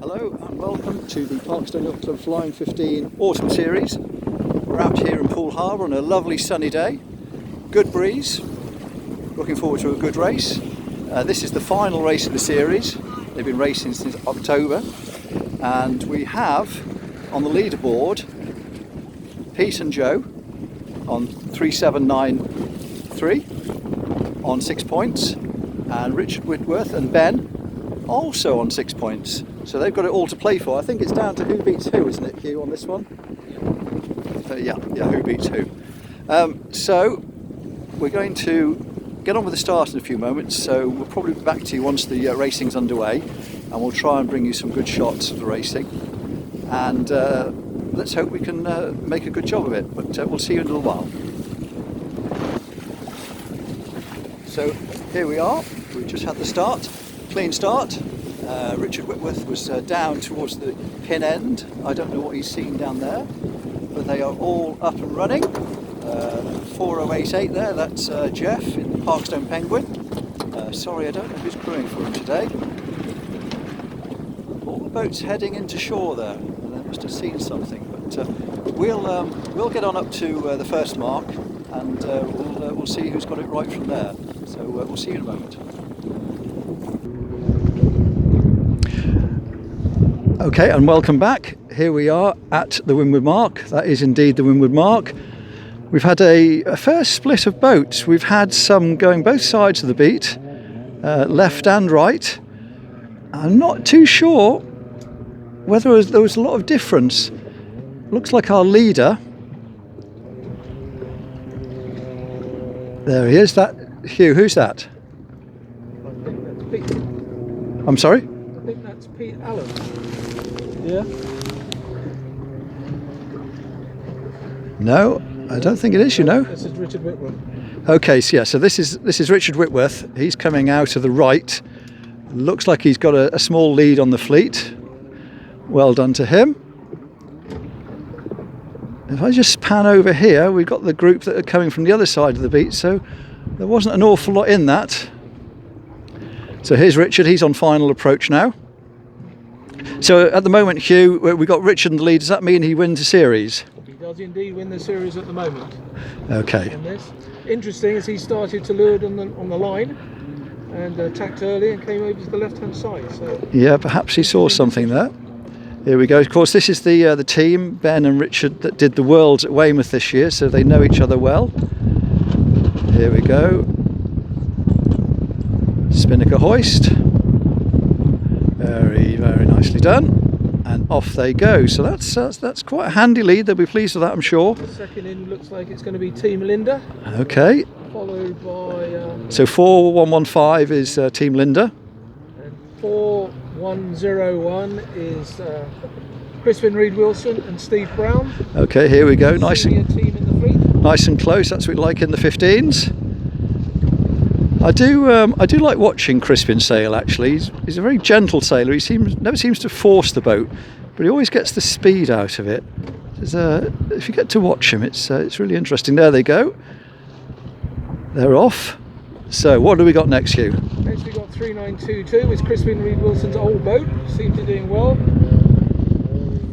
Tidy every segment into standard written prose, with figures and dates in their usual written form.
Hello and welcome to the Parkstone Yacht Club Flying 15 Autumn Series. We're out here in Poole Harbour on a lovely sunny day, good breeze, looking forward to a good race. This is the final race of the series. They've been racing since October, and we have on the leaderboard Pete and Joe on 3793 on 6 points, and Richard Whitworth and Ben also on 6 points. So they've got it all to play for. I think it's down to who beats who, isn't it, Hugh, on this one? Yeah, who beats who. So we're going to get on with the start in a few moments, so we'll probably be back to you once the racing's underway, and we'll try and bring you some good shots of the racing, and let's hope we can make a good job of it, but we'll see you in a little while. So here we are, we've just had the start, clean start. Richard Whitworth was down towards the pin end. I don't know what he's seen down there, but they are all up and running. 4088 there, that's Jeff in the Parkstone Penguin. Sorry, I don't know who's crewing for him today. All the boats heading into shore there, and they must have seen something. But we'll get on up to the first mark, and we'll see who's got it right from there. So we'll see you in a moment. Okay, and welcome back. Here we are at the Windward Mark. That is indeed the Windward Mark. We've had a first split of boats. We've had some going both sides of the beat, left and right. I'm not too sure whether there was a lot of difference. Looks like our leader. There he is. That Hugh, who's that? I think that's Pete. I'm sorry? I think that's Pete Allen. Yeah. No, I don't think it is, you know. This is Richard Whitworth. Okay, so yeah, so this is Richard Whitworth. He's coming out of the right. Looks like he's got a small lead on the fleet. Well done to him. If I just pan over here, we've got the group that are coming from the other side of the beat, so there wasn't an awful lot in that. So here's Richard, he's on final approach now. So at the moment, Hugh, we've got Richard in the lead. Does that mean he wins the series? He does indeed win the series at the moment. Okay. On this. Interesting as he started to lure on the line and attacked early and came over to the left-hand side. So yeah, perhaps he saw something there. Here we go. Of course, this is the team, Ben and Richard, that did the Worlds at Weymouth this year, so they know each other well. Here we go. Spinnaker hoist. Very, very nicely done. And off they go. So that's quite a handy lead. They'll be pleased with that, I'm sure. the second in looks like it's going to be Team Linda, Okay. followed by So 4115 is Team Linda. and 4101 is Crispin Reed Wilson and Steve Brown. Okay, here we go. Nice Senior and team in the fleet. nice and close. That's what we like in the 15s. I do like watching Crispin sail. Actually, he's a very gentle sailor. He never seems to force the boat, but he always gets the speed out of it. If you get to watch him, it's really interesting. There they go. They're off. So what do we got next, Hugh? Next we got 3922, it's Crispin Reed Wilson's old boat, seems to be doing well.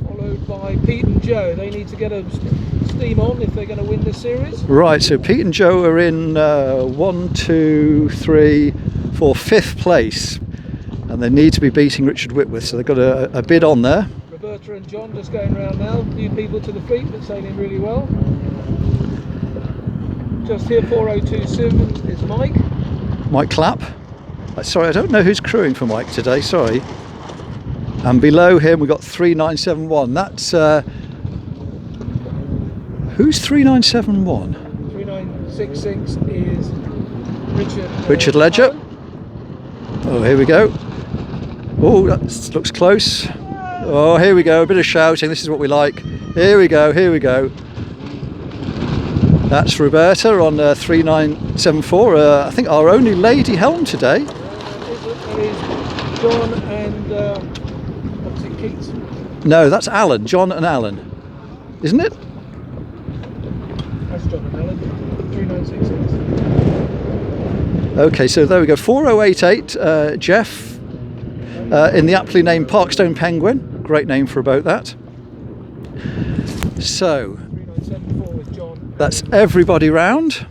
Followed by Pete and Joe, they need to get a steam on if they're going to win this series. Right, so Pete and Joe are in 1, 2, 3, 4, 5th place, and they need to be beating Richard Whitworth, so they've got a bid on there. Roberta and John just going around now, new people to the fleet but sailing really well. Just here 4027 is Mike Clapp. Sorry, I don't know who's crewing for Mike today, sorry. And below him we've got 3971. That's who's 3971? 3966 is Richard Ledger. Oh, here we go. Oh, that looks close. Oh, here we go, a bit of shouting, this is what we like. Here we go, here we go. That's Roberta on 3974, I think our only lady helm today. It is John and what's it, Keats? No, that's Alan, John and Alan, isn't it? That's John and Alan, 3966. Okay, so there we go, 4088, Jeff, in the aptly named Parkstone Penguin. Great name for a boat, that. So, 3974 with John. that's everybody round.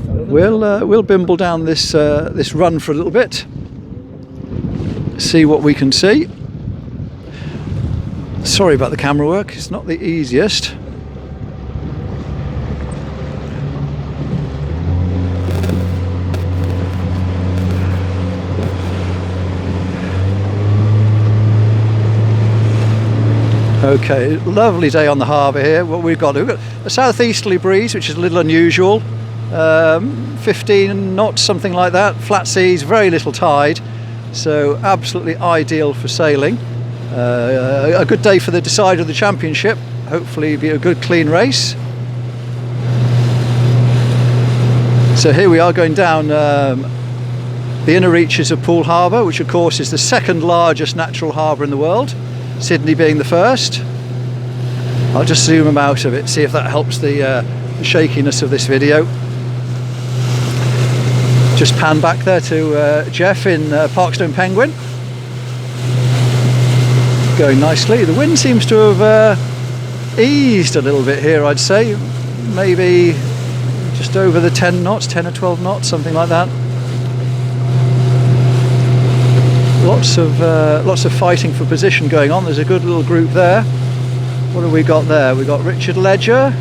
We'll bimble down this this run for a little bit. See what we can see. Sorry about the camera work, it's not the easiest. Okay, lovely day on the harbour here. What we've got a southeasterly breeze, which is a little unusual. 15 knots, something like that. Flat seas, very little tide, so absolutely ideal for sailing. A good day for the decider of the championship. Hopefully be a good clean race. So here we are going down the inner reaches of Poole Harbour, which of course is the second largest natural harbour in the world, Sydney being the first. I'll just zoom them out of it, see if that helps the shakiness of this video. Just pan back there to Jeff in Parkstone Penguin. Going nicely. The wind seems to have eased a little bit here, I'd say. Maybe just over the 10 knots, 10 or 12 knots, something like that. Lots of fighting for position going on. There's a good little group there. What have we got there? We've got Richard Ledger,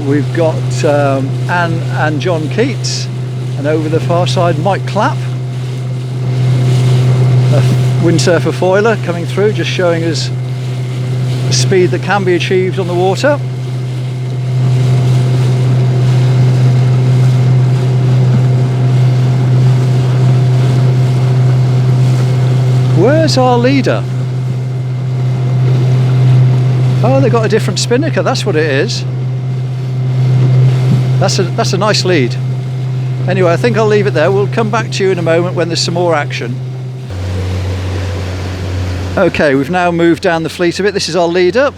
we've got Anne and John Keats, and over the far side Mike Clapp, a windsurfer foiler coming through, just showing us the speed that can be achieved on the water. Where's our leader? Oh, they've got a different spinnaker, that's what it is. That's a nice lead. Anyway, I think I'll leave it there. We'll come back to you in a moment when there's some more action. Okay, we've now moved down the fleet a bit. This is our leader,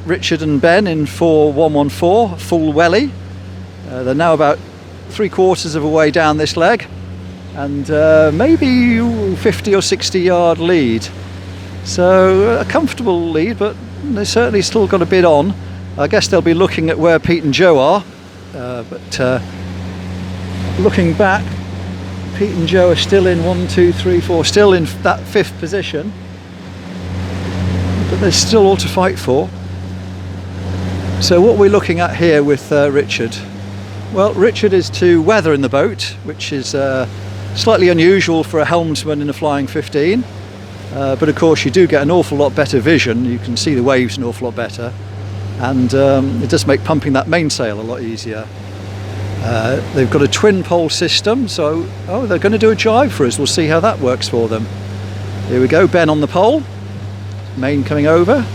Richard and Ben in 4114, full welly. They're now about 3/4 of a way down this leg, and maybe 50 or 60 yard lead. So a comfortable lead, but they've certainly still got a bit on. I guess they'll be looking at where Pete and Joe are, but looking back, Pete and Joe are still in 1, 2, 3, 4, still in that 5th position, but there's still all to fight for. So what we're looking at here with Richard, well, Richard is to weather in the boat, which is slightly unusual for a helmsman in a Flying 15, but of course you do get an awful lot better vision. You can see the waves an awful lot better, and it does make pumping that mainsail a lot easier. They've got a twin pole system, so they're going to do a jibe for us. We'll see how that works for them. Here we go, Ben on the pole, main coming over.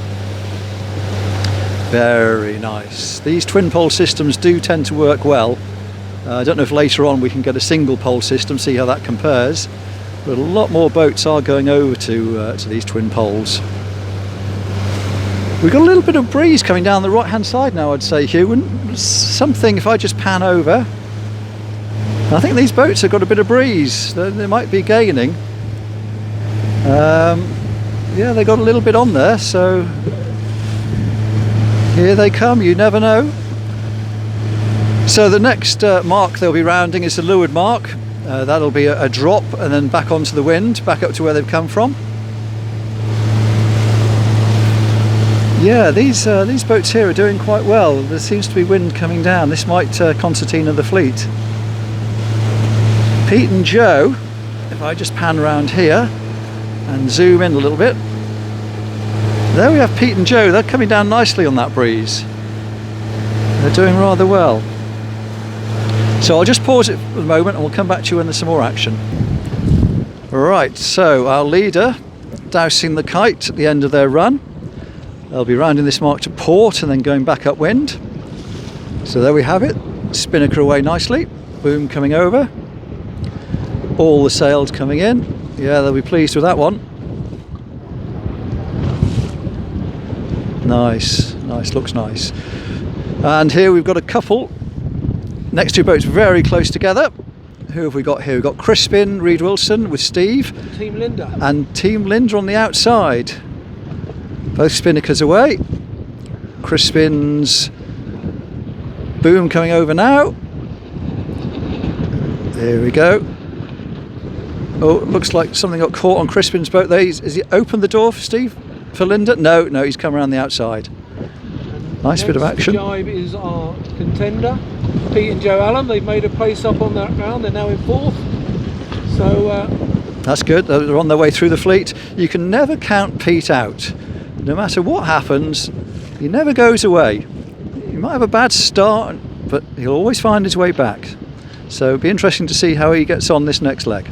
Very nice. These twin pole systems do tend to work well. I don't know if later on we can get a single pole system, see how that compares, but a lot more boats are going over to these twin poles. We've got a little bit of breeze coming down the right hand side now, I'd say, Hugh, and something, if I just pan over, I think these boats have got a bit of breeze. They might be gaining. Yeah, they got a little bit on there, so here they come, you never know. So the next mark they'll be rounding is the leeward mark. That'll be a drop and then back onto the wind, back up to where they've come from. Yeah, these boats here are doing quite well. There seems to be wind coming down. This might concertina the fleet. Pete and Joe, if I just pan around here and zoom in a little bit, there we have Pete and Joe. They're coming down nicely on that breeze. They're doing rather well. So I'll just pause it for a moment and we'll come back to you when there's some more action. Right, so our leader dousing the kite at the end of their run. They'll be rounding this mark to port and then going back upwind. So there we have it, spinnaker away nicely, boom coming over, all the sails coming in. Yeah, they'll be pleased with that one. Nice, nice, looks nice. And here we've got a couple, next two boats very close together. Who have we got here? We've got Crispin, Reed Wilson with Steve. Team Linda. And Team Linda on the outside. Both spinnakers away. Crispin's boom coming over now. There we go. Oh, it looks like something got caught on Crispin's boat there. Has he opened the door for Steve? For Linda? No, he's come around the outside. Nice bit of action. Jibe is our contender, Pete and Joe Allen. They've made a place up on that round. They're now in 4th. So that's good. They're on their way through the fleet. You can never count Pete out. No matter what happens, he never goes away. He might have a bad start, but he'll always find his way back. So it'll be interesting to see how he gets on this next leg.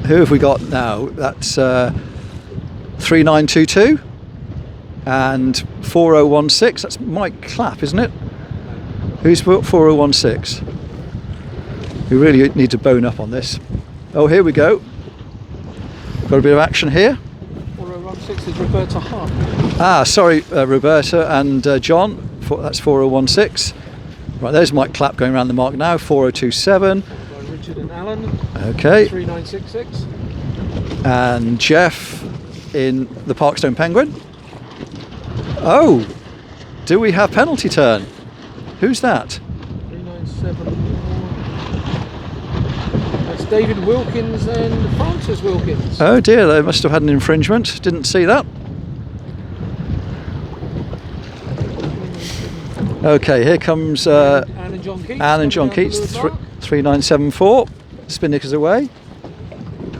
Who have we got now? That's 3922 and 4016. That's Mike Clapp, isn't it? Who's 4016? We really need to bone up on this. Oh, here we go. Got a bit of action here. 4016 is Roberta Hart. Ah, sorry, Roberta and John. That's 4016. Right, there's Mike Clapp going around the mark now. 4027. Richard and Alan. Okay. 3966. And Jeff in the Parkstone Penguin. Oh, do we have penalty turn? Who's that? 3974. That's David Wilkins and Francis Wilkins. Oh dear, they must have had an infringement. Didn't see that. Okay, here comes Anne and John Keats. Anne and John Keats, 3974. Spinnakers away.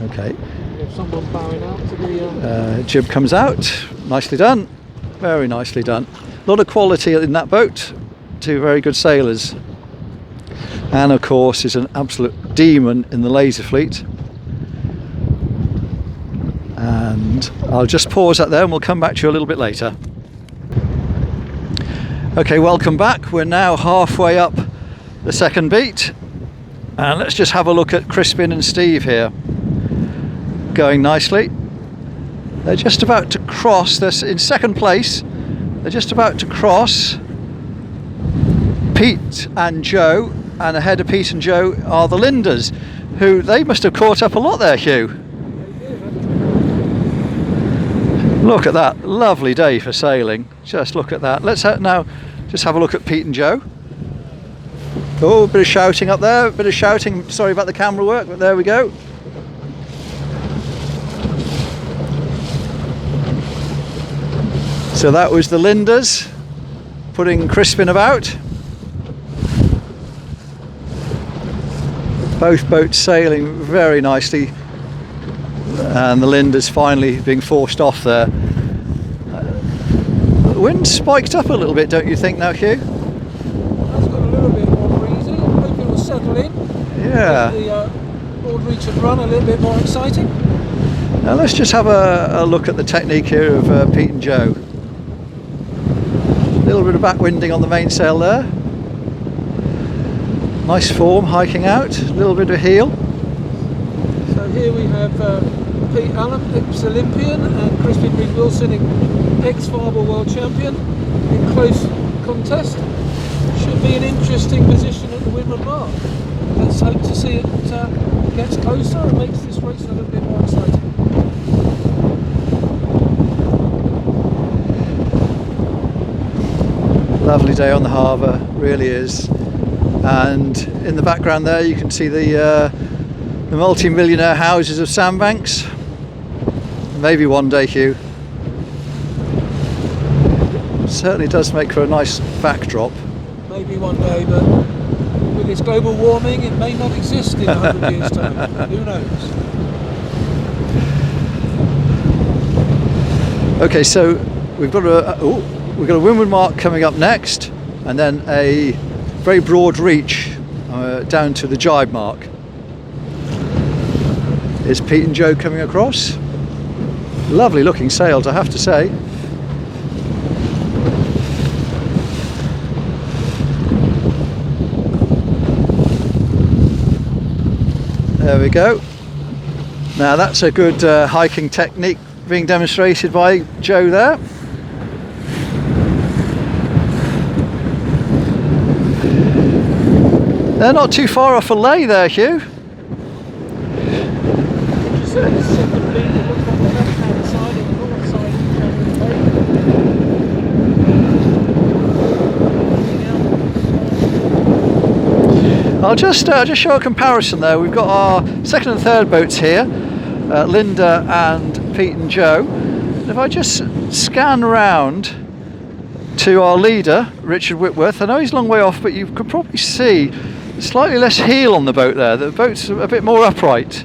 Okay. We have someone bowing out to the... Jib comes out. Nicely done. Very nicely done. A lot of quality in that boat. Two very good sailors. Anne, of course, is an absolute demon in the laser fleet. And I'll just pause that there and we'll come back to you a little bit later. Okay, welcome back. We're now halfway up the second beat. And let's just have a look at Crispin and Steve here. Going nicely. They're just about to cross. They're in second place. They're just about to cross Pete and Joe. And ahead of Pete and Joe are the Lindas, who they must have caught up a lot there, Hugh. Look at that. Lovely day for sailing. Just look at that. Let's now just have a look at Pete and Joe. Oh, a bit of shouting up there, a bit of shouting. Sorry about the camera work, but there we go. So that was the Lindas putting Crispin about. Both boats sailing very nicely, and the Lindas finally being forced off there. The wind spiked up a little bit, don't you think now, Hugh? That's got a little bit more breezy. I hope it will settle in. Yeah. Make the board reach and run a little bit more exciting. Now let's just have a look at the technique here of Pete and Joe. A little bit of backwinding on the mainsail there. Nice form, hiking out, a little bit of heel. So here we have Pete Allen, ex-Olympian, and Crispin Reed Wilson, ex-Farber World Champion, in close contest. Should be an interesting position at the windward mark. Let's hope to see it gets closer and makes this race a little bit more exciting. Lovely day on the harbour, really is. And in the background there you can see the multi-millionaire houses of Sandbanks. Maybe one day, Hugh. Certainly does make for a nice backdrop. Maybe one day, but with this global warming it may not exist in 100 years' time. Who knows? Okay, so we've got a windward mark coming up next, and then a very broad reach down to the jibe mark. Is Pete and Joe coming across? Lovely looking sails, I have to say. There we go. Now that's a good hiking technique being demonstrated by Joe there. They're not too far off a lay there, Hugh. I'll just show a comparison there. We've got our second and third boats here, Linda and Pete and Joe. And if I just scan around to our leader, Richard Whitworth, I know he's a long way off, but you could probably see slightly less heel on the boat there. The boat's a bit more upright.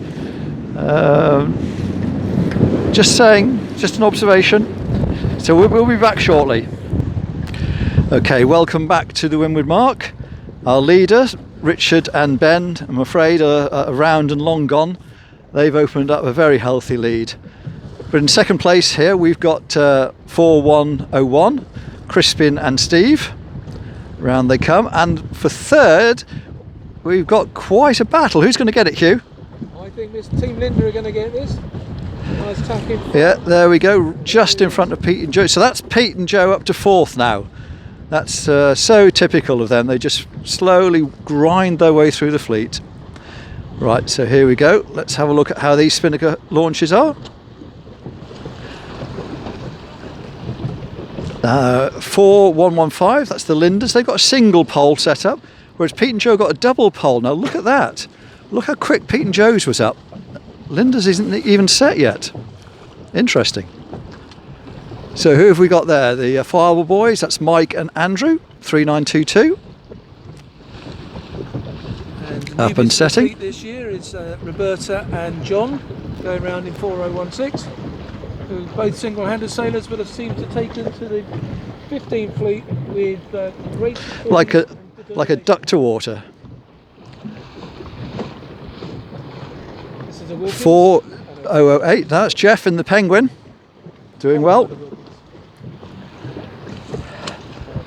Just saying, just an observation. So we'll be back shortly. Okay, welcome back to the Windward Mark. Our leaders, Richard and Ben, I'm afraid, are around and long gone. They've opened up a very healthy lead. But in second place here, we've got 4101, Crispin and Steve. Round they come. And for third, we've got quite a battle. Who's going to get it, Hugh? I think this Team Linda are going to get this. Nice tacking. Yeah, there we go, just in front of Pete and Joe. So that's Pete and Joe up to fourth now. That's so typical of them. They just slowly grind their way through the fleet. Right, so here we go. Let's have a look at how these spinnaker launches are. 4115, that's the Lindas. They've got a single pole set up, whereas Pete and Joe got a double pole. Now look at that. Look how quick Pete and Joe's was up. Linda's isn't even set yet. Interesting. So who have we got there? The Fireball boys, that's Mike and Andrew, 3922. And up and setting. This year is Roberta and John going around in 4016, who both single-handed sailors, but have seemed to take into the 15 fleet with great like a duck to water. This is a Wilkins. 4008, that's Jeff in the Penguin, doing well.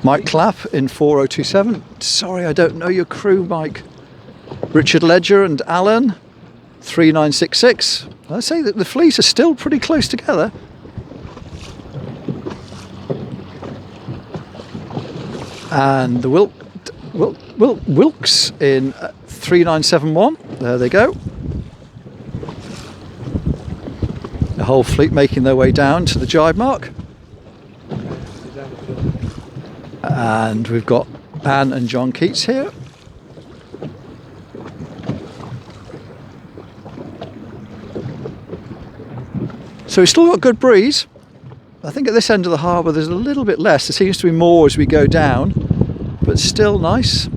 Mike Clapp in 4027. Sorry, I don't know your crew, Mike. Richard Ledger and Alan, 3966. I say that the fleet are still pretty close together. And the Wilkes in 3971. There they go. The whole fleet making their way down to the jibe mark. And we've got Anne and John Keats here. So we've still got good breeze. I think at this end of the harbour there's a little bit less. There seems to be more as we go down, but still nice.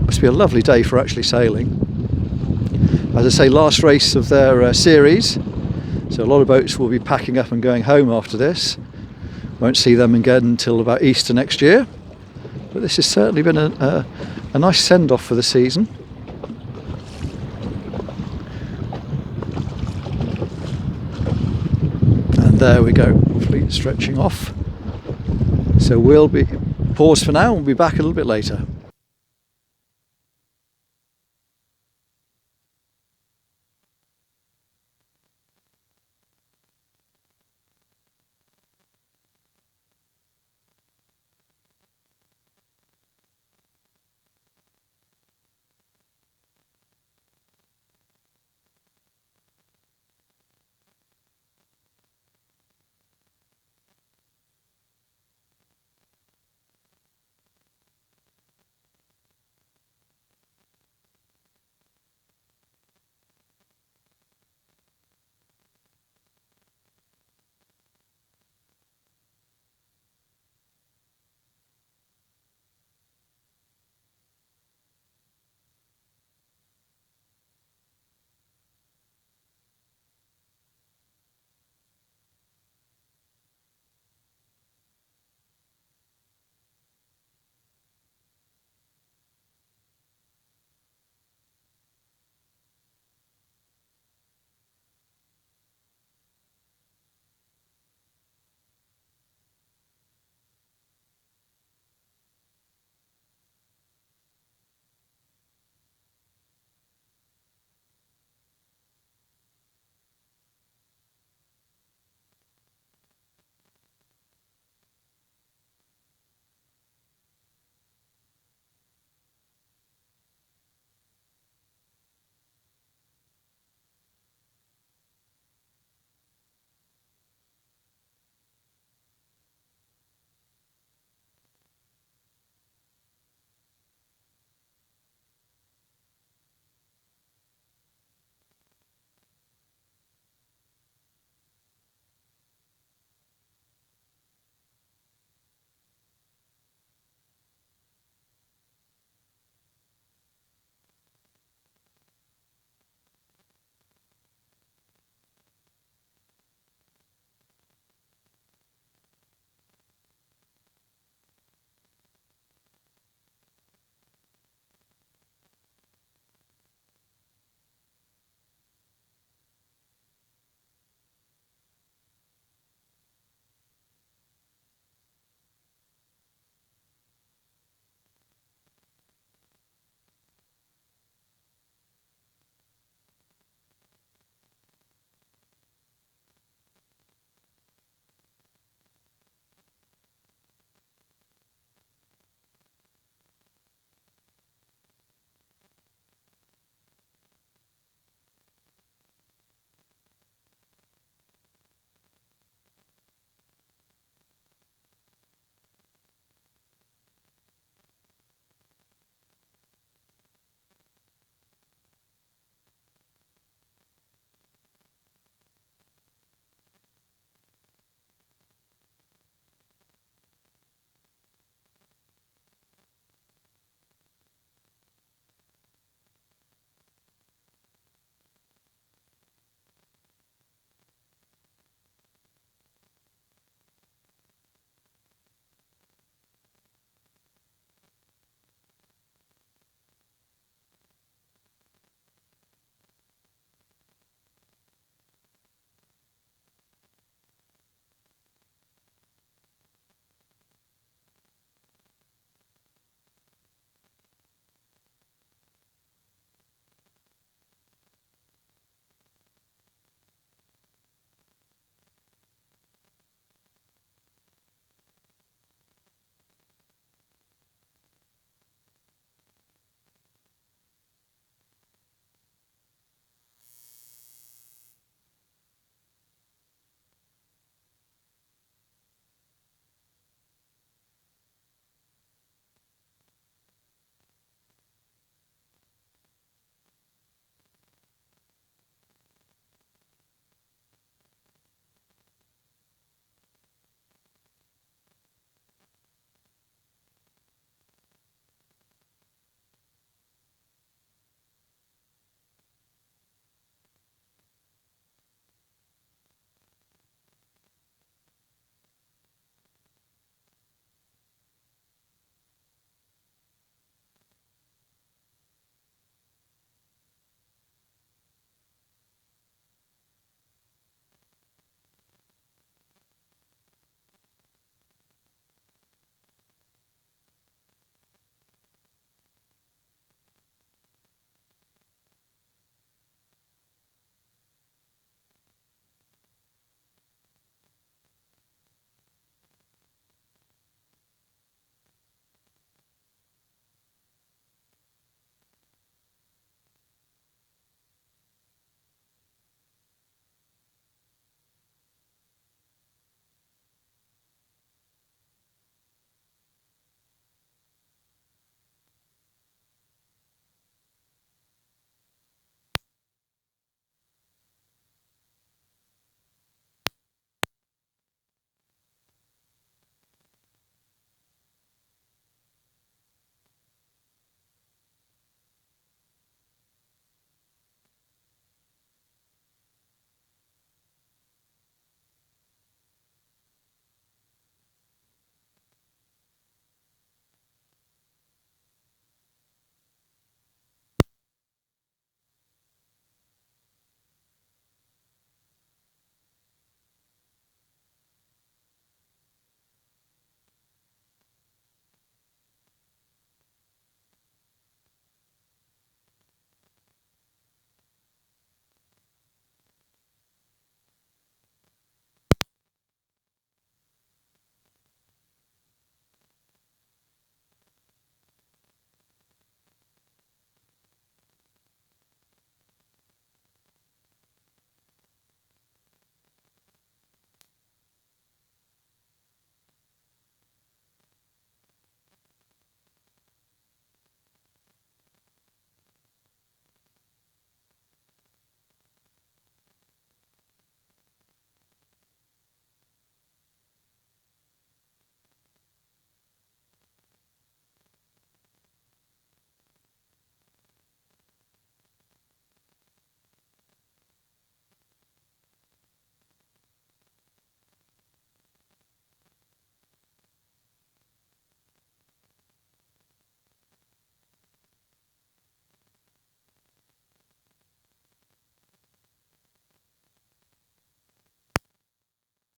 Must be a lovely day for actually sailing. As I say, last race of their series. So a lot of boats will be packing up and going home after this. Won't see them again until about Easter next year. But this has certainly been a nice send-off for the season. And there we go, fleet stretching off. So we'll be pause for now, we'll be back a little bit later.